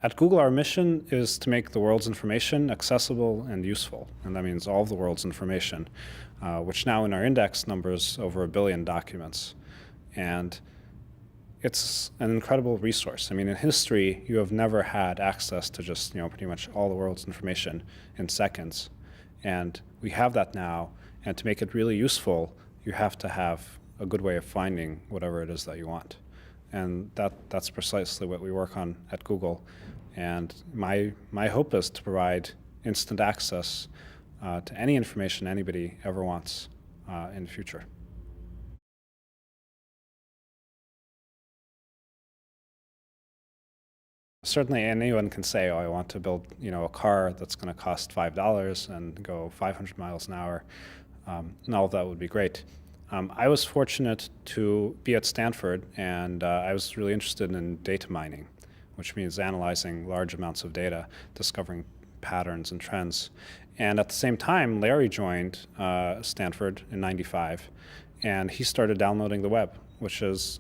At Google, our mission is to make the world's information accessible and useful, and that means all of the world's information, which now in our index numbers over 1 billion documents. And it's an incredible resource. I mean, in history, you have never had access to just, pretty much all the world's information in seconds. And we have that now, and to make it really useful, you have to have a good way of finding whatever it is that you want. And that's precisely what we work on at Google. And my hope is to provide instant access to any information anybody ever wants in the future. Certainly anyone can say, oh, I want to build a car that's going to cost $5 and go 500 miles an hour. And all of that would be great. I was fortunate to be at Stanford, and I was really interested in data mining, which means analyzing large amounts of data, discovering patterns and trends. And at the same time, Larry joined Stanford in '95, and he started downloading the web, which is,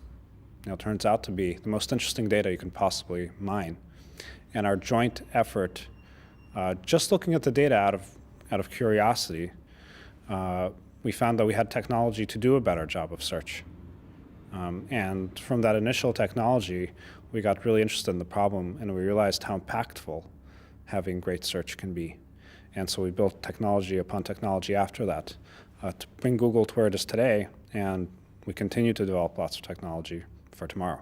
turns out to be the most interesting data you can possibly mine. And our joint effort, just looking at the data out of curiosity, we found that we had technology to do a better job of search. And from that initial technology, we got really interested in the problem, and we realized how impactful having great search can be. And so we built technology upon technology after that to bring Google to where it is today, and we continue to develop lots of technology for tomorrow.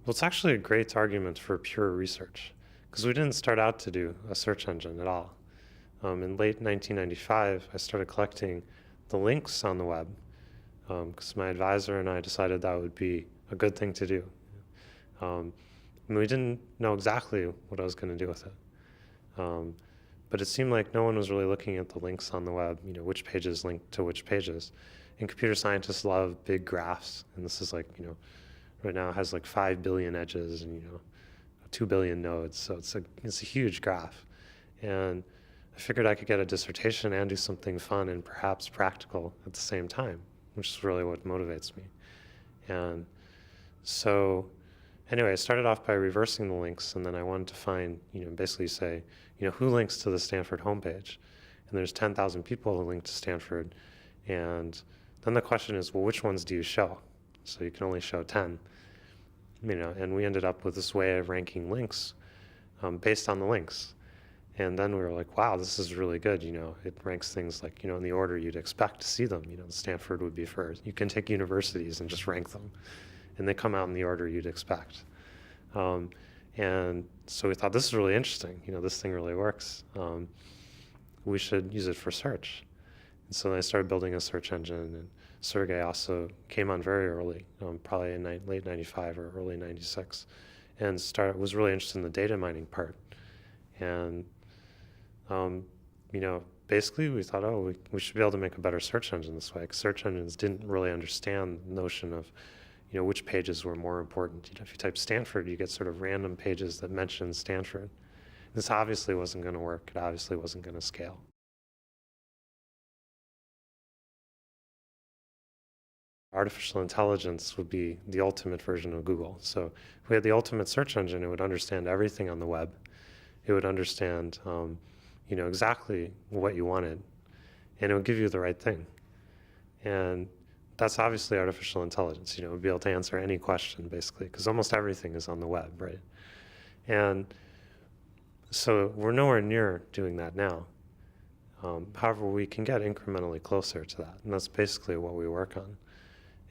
Well, it's actually a great argument for pure research, because we didn't start out to do a search engine at all. In late 1995, I started collecting the links on the web, because my advisor and I decided that would be a good thing to do. And we didn't know exactly what I was going to do with it. But it seemed like no one was really looking at the links on the web, which pages link to which pages. And computer scientists love big graphs, and this is like, right now it has like 5 billion edges and 2 billion nodes, so it's a huge graph. And I figured I could get a dissertation and do something fun and perhaps practical at the same time, which is really what motivates me. And so anyway, I started off by reversing the links, and then I wanted to find, basically say, who links to the Stanford homepage? And there's 10,000 people who link to Stanford. And then the question is, well, which ones do you show? So you can only show 10. And we ended up with this way of ranking links based on the links. And then we were like, wow, this is really good. It ranks things like, in the order you'd expect to see them. Stanford would be first. You can take universities and just rank them, and they come out in the order you'd expect. And so we thought, this is really interesting. This thing really works. We should use it for search. And so then I started building a search engine, and Sergey also came on very early, probably in late 95 or early 96, and was really interested in the data mining part. And basically we thought, oh, we should be able to make a better search engine this way, because search engines didn't really understand the notion of which pages were more important. If you type Stanford, you get sort of random pages that mention Stanford. This obviously wasn't going to work. It obviously wasn't going to scale. Artificial intelligence would be the ultimate version of Google. So if we had the ultimate search engine, it would understand everything on the web. It would understand exactly what you wanted, and it would give you the right thing. And that's obviously artificial intelligence. It would be able to answer any question, basically, because almost everything is on the web, right? And so we're nowhere near doing that now. However, we can get incrementally closer to that, and that's basically what we work on.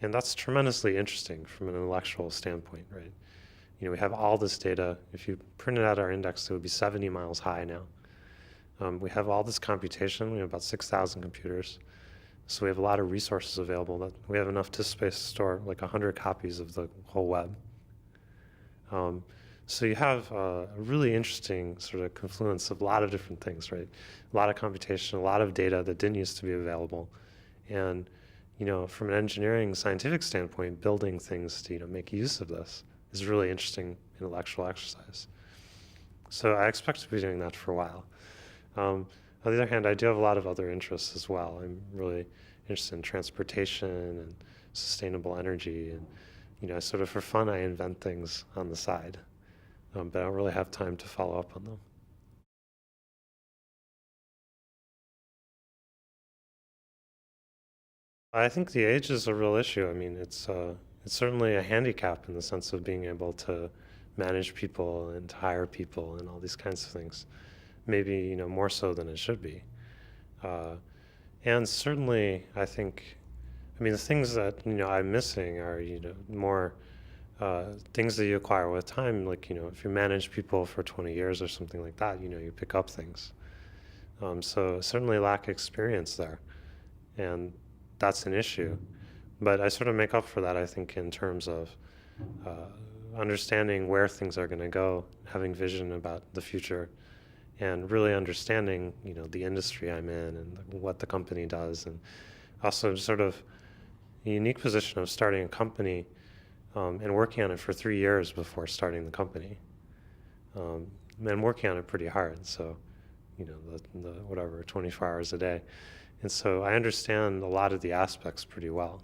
And that's tremendously interesting from an intellectual standpoint, right? We have all this data. If you printed out our index, it would be 70 miles high now. We have all this computation. We have about 6,000 computers. So we have a lot of resources available. That we have enough disk space to store like 100 copies of the whole web. So you have a really interesting sort of confluence of a lot of different things, right? A lot of computation, a lot of data that didn't used to be available. And from an engineering scientific standpoint, building things to make use of this is a really interesting intellectual exercise. So I expect to be doing that for a while. On the other hand, I do have a lot of other interests as well. I'm really interested in transportation and sustainable energy, and sort of for fun, I invent things on the side, but I don't really have time to follow up on them. I think the age is a real issue. I mean, it's certainly a handicap in the sense of being able to manage people and to hire people and all these kinds of things. Maybe more so than it should be. Uh, and certainly, I think, I mean, the things that I'm missing are more things that you acquire with time. Like if you manage people for 20 years or something like that, you pick up things. So certainly lack experience there, and that's an issue. But I sort of make up for that, I think, in terms of understanding where things are going to go, having vision about the future, and really understanding, the industry I'm in and what the company does, and also sort of a unique position of starting a company and working on it for 3 years before starting the company, and working on it pretty hard. So, the whatever 24 hours a day, and so I understand a lot of the aspects pretty well.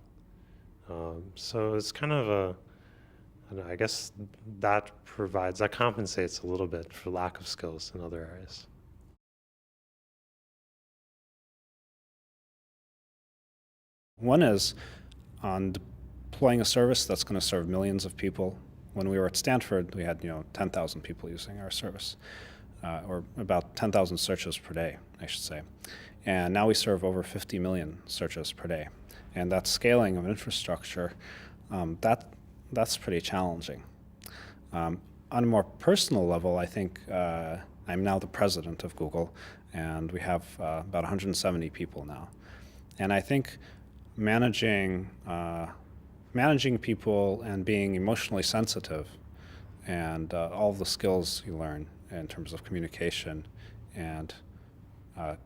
So it's kind of I don't know, I guess that compensates a little bit for lack of skills in other areas. One is on deploying a service that's going to serve millions of people. When we were at Stanford, we had 10,000 people using our service, or about 10,000 searches per day, I should say. And now we serve over 50 million searches per day. And that scaling of infrastructure, that's pretty challenging. On a more personal level, I think I'm now the president of Google, and we have about 170 people now. And I think managing people and being emotionally sensitive and all the skills you learn in terms of communication and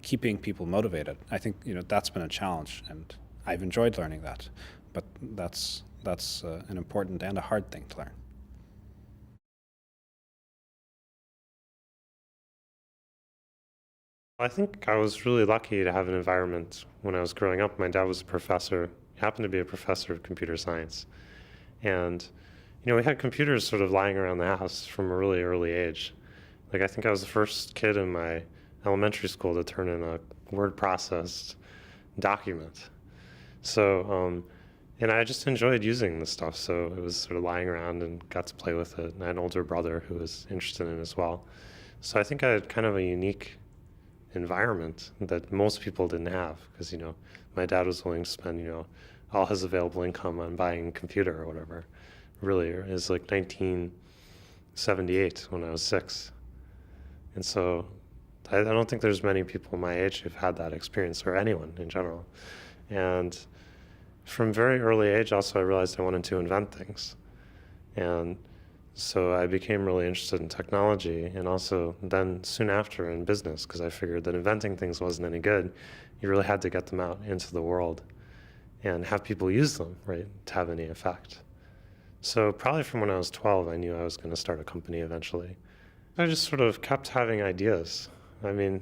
keeping people motivated, I think that's been a challenge, and I've enjoyed learning that, but that's an important and a hard thing to learn. I think I was really lucky to have an environment when I was growing up. My dad was a professor, happened to be a professor of computer science, and we had computers sort of lying around the house from a really early age. Like, I think I was the first kid in my elementary school to turn in a word processed document. So, and I just enjoyed using the stuff. So it was sort of lying around and got to play with it. And I had an older brother who was interested in it as well. So I think I had kind of a unique environment that most people didn't have, because, my dad was willing to spend, all his available income on buying a computer or whatever. Really, it was like 1978 when I was 6. And so I don't think there's many people my age who've had that experience, or anyone in general. And from very early age, also, I realized I wanted to invent things. And so I became really interested in technology, and also then soon after in business, because I figured that inventing things wasn't any good. You really had to get them out into the world and have people use them, right, to have any effect. So probably from when I was 12, I knew I was going to start a company eventually. I just sort of kept having ideas. I mean,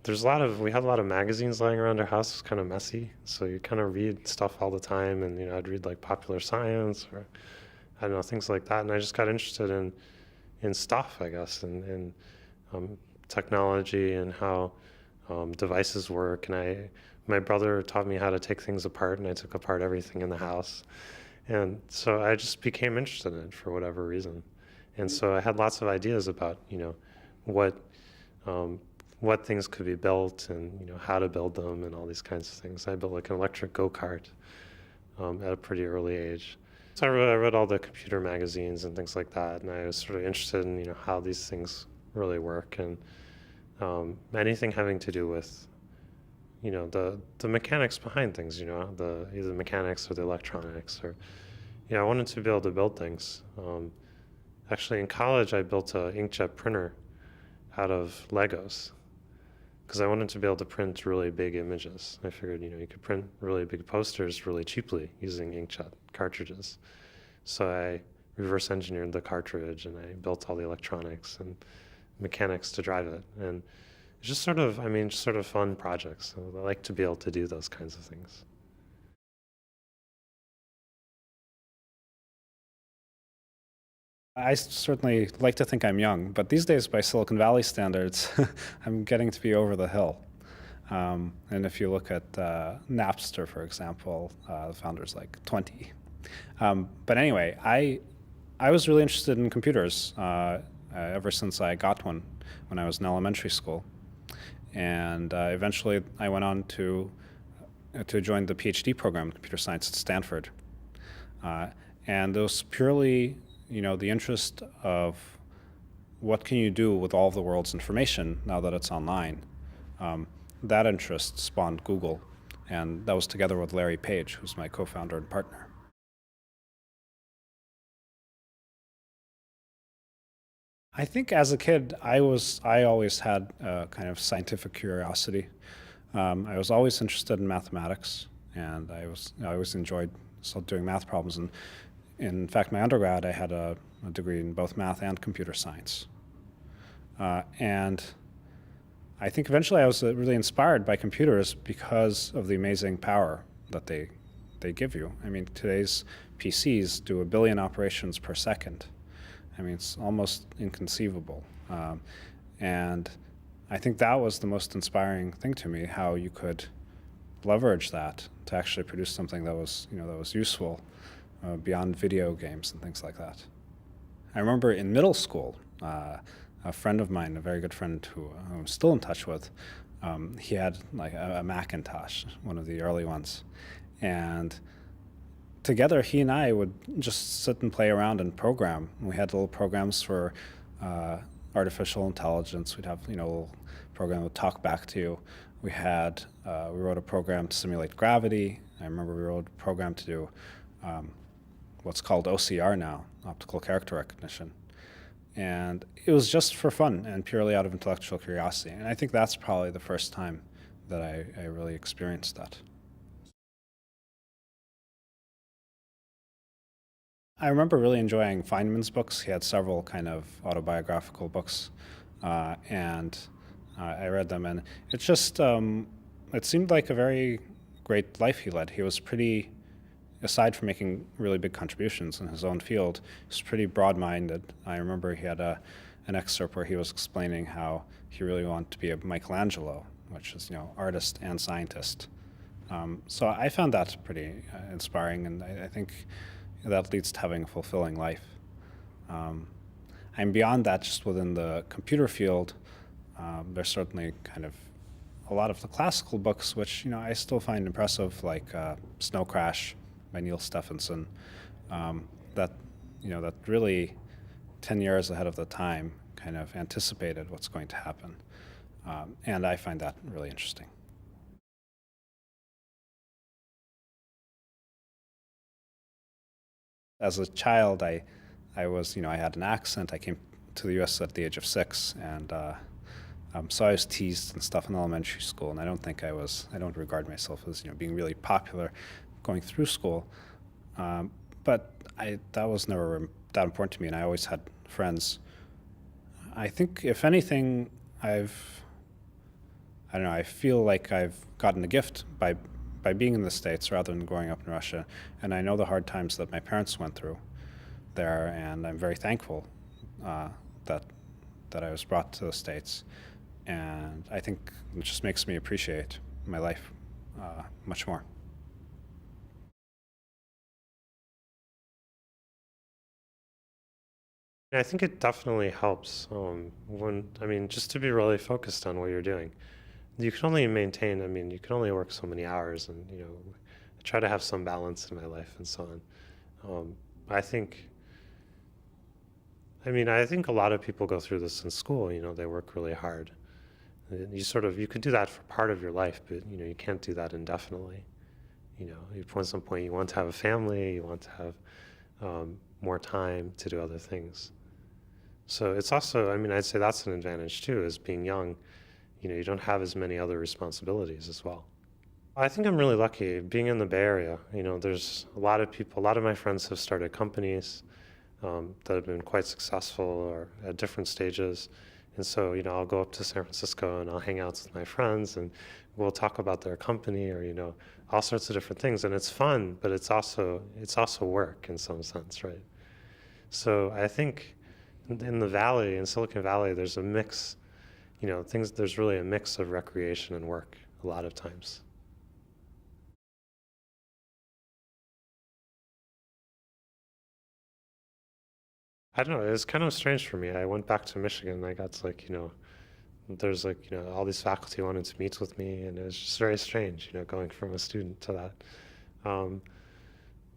we had a lot of magazines lying around our house. It was kind of messy. So you kind of read stuff all the time, and, I'd read like Popular Science or, I don't know, things like that. And I just got interested in stuff, I guess, in technology and how devices work. And my brother taught me how to take things apart, and I took apart everything in the house. And so I just became interested in it for whatever reason. And so I had lots of ideas about, what things could be built, and, how to build them and all these kinds of things. I built like an electric go-kart at a pretty early age. So I read all the computer magazines and things like that, and I was sort of interested in, how these things really work, and anything having to do with, the mechanics behind things, either the mechanics or the electronics, or, I wanted to be able to build things. Actually, in college, I built an inkjet printer out of Legos, because I wanted to be able to print really big images. I figured, you could print really big posters really cheaply using inkjet cartridges. So I reverse engineered the cartridge, and I built all the electronics and mechanics to drive it. And it just sort of, just sort of fun projects. So I like to be able to do those kinds of things. I certainly like to think I'm young, but these days, by Silicon Valley standards, I'm getting to be over the hill. And if you look at Napster, for example, the founder's like 20. But anyway, I was really interested in computers ever since I got one when I was in elementary school. And eventually I went on to join the PhD program in computer science at Stanford. And it was purely, the interest of what can you do with all of the world's information now that it's online. That interest spawned Google, and that was together with Larry Page, who's my co-founder and partner. I think as a kid, I always had a kind of scientific curiosity. I was always interested in mathematics, and I always enjoyed doing math problems. And in fact, my undergrad, I had a degree in both math and computer science. And I think eventually I was really inspired by computers because of the amazing power that they give you. I mean, today's PCs do 1 billion operations per second. I mean, it's almost inconceivable. And I think that was the most inspiring thing to me, how you could leverage that to actually produce something that was, that was useful beyond video games and things like that. I remember in middle school, a friend of mine, a very good friend who I'm still in touch with, he had like a Macintosh, one of the early ones. And together, he and I would just sit and play around and program. We had little programs for artificial intelligence. We'd have, a little program that would talk back to you. We wrote a program to simulate gravity. I remember we wrote a program to do what's called OCR now, optical character recognition. And it was just for fun and purely out of intellectual curiosity. And I think that's probably the first time that I really experienced that. I remember really enjoying Feynman's books. He had several kind of autobiographical books, and I read them. And it just, it seemed like a very great life he led. He was pretty, aside from making really big contributions in his own field, he was pretty broad-minded. I remember he had an excerpt where he was explaining how he really wanted to be a Michelangelo, which is, artist and scientist. So I found that pretty inspiring, and I think that leads to having a fulfilling life. And beyond that, just within the computer field, there's certainly kind of a lot of the classical books, which I still find impressive, like Snow Crash by Neil Stephenson. That really 10 years ahead of the time kind of anticipated what's going to happen, and I find that really interesting. As a child, I was, I had an accent. I came to the U.S. at the age of 6, and so I was teased and stuff in elementary school. And I don't regard myself as, being really popular going through school. But that was never that important to me, and I always had friends. I think, if anything, I feel like I've gotten a gift by being in the States rather than growing up in Russia. And I know the hard times that my parents went through there, and I'm very thankful that I was brought to the States. And I think it just makes me appreciate my life much more. I think it definitely helps just to be really focused on what you're doing. You can only maintain, you can only work so many hours, and, I try to have some balance in my life and so on. I think a lot of people go through this in school, they work really hard. You could do that for part of your life, but, you can't do that indefinitely. At some point you want to have a family, you want to have more time to do other things. So it's also, I'd say that's an advantage too, is being young. You don't have as many other responsibilities as well. I think I'm really lucky being in the Bay Area. There's a lot of people, a lot of my friends have started companies that have been quite successful or at different stages. And so, I'll go up to San Francisco and I'll hang out with my friends and we'll talk about their company or, all sorts of different things. And it's fun, but it's also work in some sense, right? So I think in the Valley, in Silicon Valley, there's a mix, there's really a mix of recreation and work a lot of times. I don't know, it was kind of strange for me. I went back to Michigan and I got to there's all these faculty wanted to meet with me and it was just very strange, going from a student to that. Um,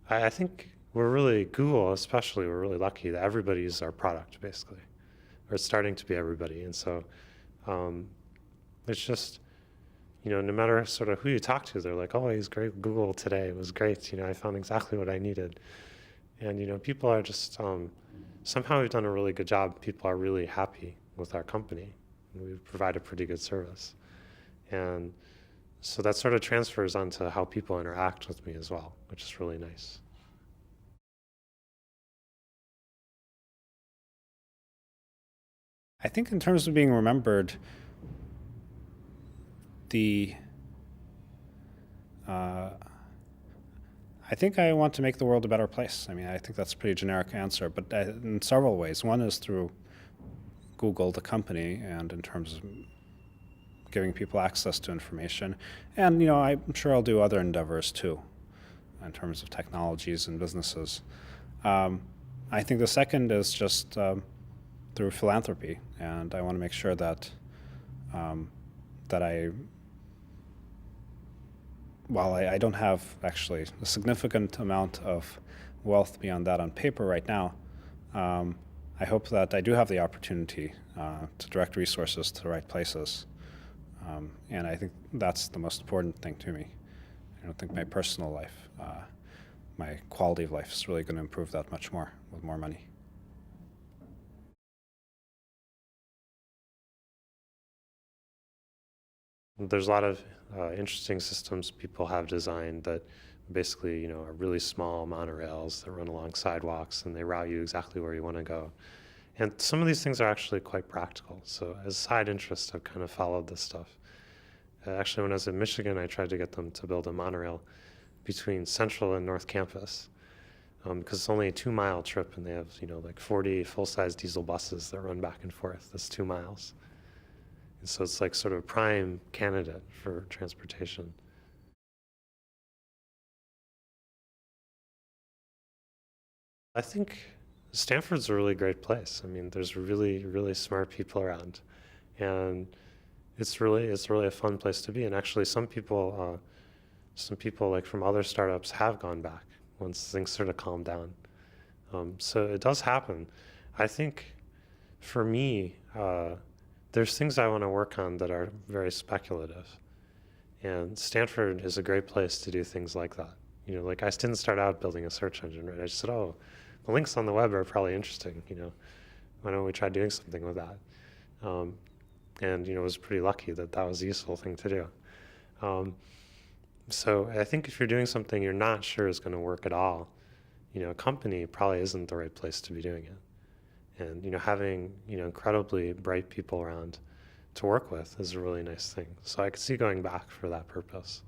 I think Google especially, we're really lucky that everybody uses our product basically, or it's starting to be everybody. And so um, it's just, no matter sort of who you talk to, they're like, oh, he's great. Google today, it was great. I found exactly what I needed. And, people are just, somehow we've done a really good job. People are really happy with our company. And we provide a pretty good service. And so that sort of transfers onto how people interact with me as well, which is really nice. I think in terms of being remembered, I think I want to make the world a better place. I mean, I think that's a pretty generic answer, but in several ways. One is through Google, the company, and in terms of giving people access to information. And, I'm sure I'll do other endeavors too, in terms of technologies and businesses. I think the second is just through philanthropy, and I want to make sure that while I don't have actually a significant amount of wealth beyond that on paper right now, I hope that I do have the opportunity to direct resources to the right places. And I think that's the most important thing to me. I don't think my personal life, my quality of life is really going to improve that much more with more money. There's a lot of interesting systems people have designed that basically, are really small monorails that run along sidewalks and they route you exactly where you want to go. And some of these things are actually quite practical. So as a side interest, I've kind of followed this stuff. Actually, when I was in Michigan, I tried to get them to build a monorail between Central and North Campus because it's only a 2-mile trip and they have, 40 full-size diesel buses that run back and forth. That's 2 miles. And so it's like sort of a prime candidate for transportation. I think Stanford's a really great place. I mean, there's really, really smart people around. And it's really a fun place to be. And actually some people like from other startups have gone back once things sort of calm down. So it does happen. I think for me, there's things I want to work on that are very speculative. And Stanford is a great place to do things like that. Like I didn't start out building a search engine, right? I just said, oh, the links on the web are probably interesting, why don't we try doing something with that? And, I was pretty lucky that that was a useful thing to do. So I think if you're doing something you're not sure is going to work at all, a company probably isn't the right place to be doing it. And having incredibly bright people around to work with is a really nice thing. So I could see going back for that purpose.